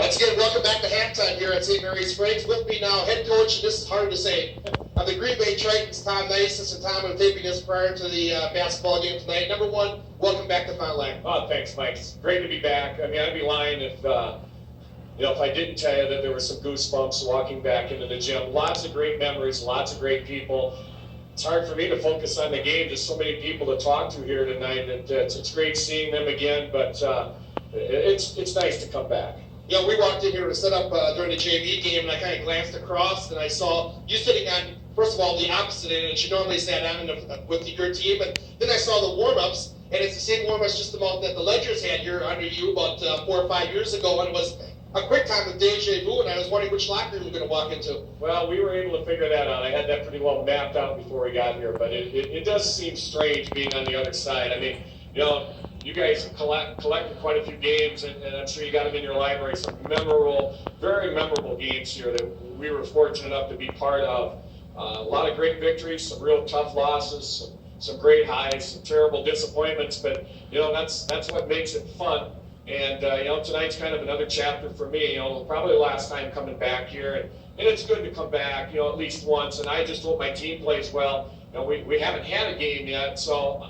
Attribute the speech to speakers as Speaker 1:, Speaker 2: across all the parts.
Speaker 1: Once again, welcome back to halftime here at St. Mary Springs. With me now, head coach, and this is hard to say, of the Green Bay Tritons, Tom Nices, and Tom, I'm taping this prior to the basketball game tonight. Number one, welcome back to Fond du Lac.
Speaker 2: Oh, thanks, Mike. It's great to be back. I mean, I'd be lying if if I didn't tell you that there were some goosebumps walking back into the gym. Lots of great memories, lots of great people. It's hard for me to focus on the game. There's so many people to talk to here tonight. It's great seeing them again, but it's nice to come back.
Speaker 1: You know, we walked in here to set up during the JV game, and I kind of glanced across, and I saw you sitting on, first of all, the opposite end, and you normally sat on with your team, and then I saw the warm-ups, and it's the same warm-ups just about that the Ledgers had here under you about 4 or 5 years ago, and it was a quick time with deja vu, and I was wondering which locker room you were going to walk into.
Speaker 2: Well, we were able to figure that out. I had that pretty well mapped out before we got here, but it does seem strange being on the other side. I mean, you know, you guys collected quite a few games, and I'm sure you got them in your library. Some memorable, very memorable games here that we were fortunate enough to be part of. A lot of great victories, some real tough losses, some great highs, some terrible disappointments. But you know, that's what makes it fun. And you know, tonight's kind of another chapter for me. You know, probably the last time coming back here, and it's good to come back. You know, at least once. And I just hope my team plays well. You know, we haven't had a game yet, so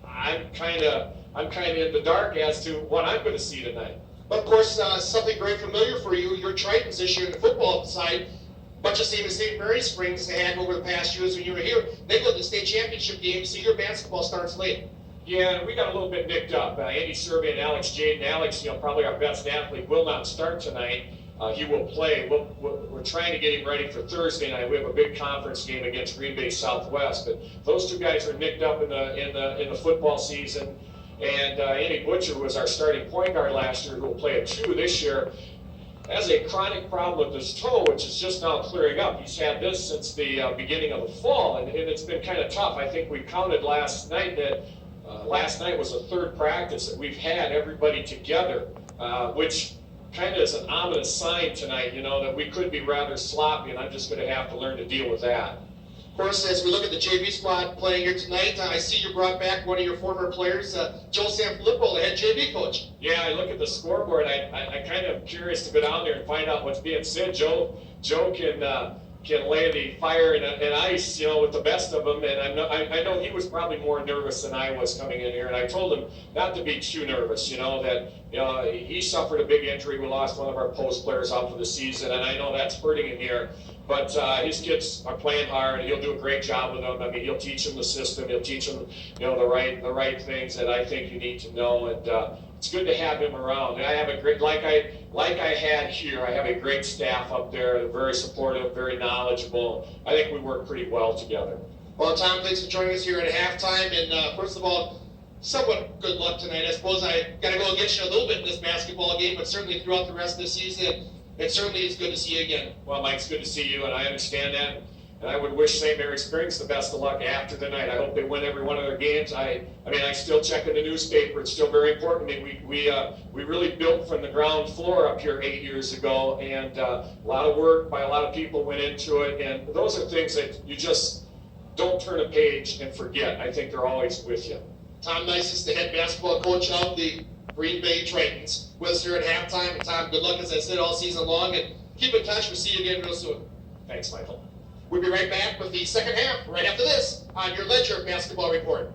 Speaker 2: I'm kind of in the dark as to what I'm going to see tonight.
Speaker 1: But of course, something very familiar for you, your Tritons this year on the football side, much the same as St. Mary Springs had over the past years when you were here. They go to the state championship game, so your basketball starts late.
Speaker 2: Yeah, we got a little bit nicked up. Andy Serby and Alex Jaden. Alex, you know, probably our best athlete, will not start tonight. He will play. We're trying to get him ready for Thursday night. We have a big conference game against Green Bay Southwest, but those two guys are nicked up in the football season. And Andy Butcher was our starting point guard last year, who will play at 2 this year. Has a chronic problem with his toe, which is just now clearing up. He's had this since the beginning of the fall, and it's been kind of tough. I think we counted last night that last night was the 3rd practice that we've had everybody together, which kind of is an ominous sign tonight, you know, that we could be rather sloppy, and I'm just going to have to learn to deal with that.
Speaker 1: Of course, as we look at the JV squad playing here tonight, I see you brought back one of your former players, Joe Sanfilippo, the head JV coach.
Speaker 2: Yeah, I look at the scoreboard. I kind of curious to go down there and find out what's being said. Joe can lay the fire and ice, you know, with the best of them. And I know he was probably more nervous than I was coming in here. And I told him not to be too nervous, you know, that he suffered a big injury. We lost one of our post players out for the season, and I know that's hurting him here. But his kids are playing hard, and he'll do a great job with them. I mean, he'll teach them the system. He'll teach them, you know, the right things that I think you need to know. And it's good to have him around. And I have a great, like I had here, I have a great staff up there. They're very supportive, very knowledgeable. I think we work pretty well together.
Speaker 1: Well, Tom, thanks for joining us here at halftime. And first of all, somewhat good luck tonight. I suppose I got to go against you a little bit in this basketball game, but certainly throughout the rest of the season, it certainly is good to see you again.
Speaker 2: Well, Mike, it's good to see you, and I understand that. And I would wish St. Mary Springs the best of luck after tonight. I hope they win every one of their games. I mean, I still check in the newspaper. It's still very important to me. We really built from the ground floor up here 8 years ago, and a lot of work by a lot of people went into it. And those are things that you just don't turn a page and forget. I think they're always with you.
Speaker 1: Tom Nices, the head basketball coach of the Green Bay Tritons, with us here at halftime. And Tom, good luck, as I said, all season long, and keep in touch. We'll see you again real soon.
Speaker 2: Thanks, Michael.
Speaker 1: We'll be right back with the second half right after this on your Ledger Basketball Report.